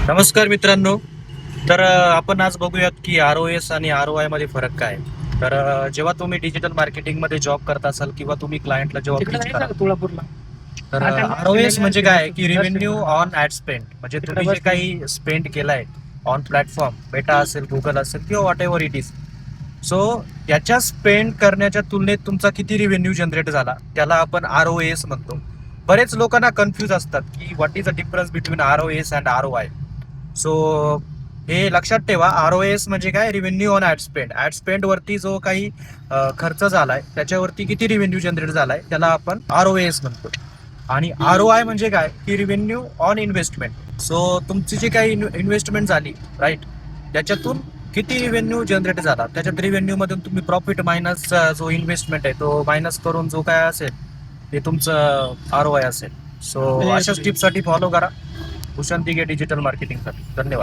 नमस्कार मित्रांनो. आपण आज बघूयात की ROS आणि ROI मध्ये फरक काय आहे. जेव्हा तुम्ही डिजिटल मार्केटिंग मध्ये जॉब करत असाल किंवा तुम्ही क्लायंटला जेव्हा तिकडे पिच नाही कराल का तुळापूरला तर आता ROS म्हणजे काय आहे की दर्शन रिव्हेन्यू करा. ऑन ऍड स्पेंड, म्हणजे तिकडे तुम्ही जे बस काही स्पेंड केलाय ऑन प्लॅटफॉर्म, मेटा असेल, गुगल असेल किंवा what ever it is. So याच्या स्पेंड करण्याच्या तुलनेत तुमचा किती रिव्हेन्यू जनरेट झाला त्याला आपण ROS म्हणतो. बरेच लोकांना कन्फ्यूज असतात की what is the difference between ROS and ROI. So हे लक्षात ठेवा, ROS म्हणजे काय, revenue on ad spend. Ad spend वरती जो काही खर्च झालाय त्याच्यावरती किती रिव्हेन्यू जनरेट झालाय त्याला आपण ROS म्हणतो. आणि ROI म्हणजे काय की रिव्हेन्यू ऑन इन्व्हेस्टमेंट. सो तुमची जी काही इन्व्हेस्टमेंट झाली, राईट, त्याच्यातून किती रिव्हेन्यू जनरेट झाला, त्याच्यात रिव्हेन्यू मधून तुम्ही प्रॉफिट मायनस जो इन्व्हेस्टमेंट आहे तो मायनस करून जो काय असेल ते तुमचं ROI असेल. सो अशाच टिप्ससाठी फॉलो करा भूषण दिघे डिजिटल मार्केटिंगसाठी. धन्यवाद.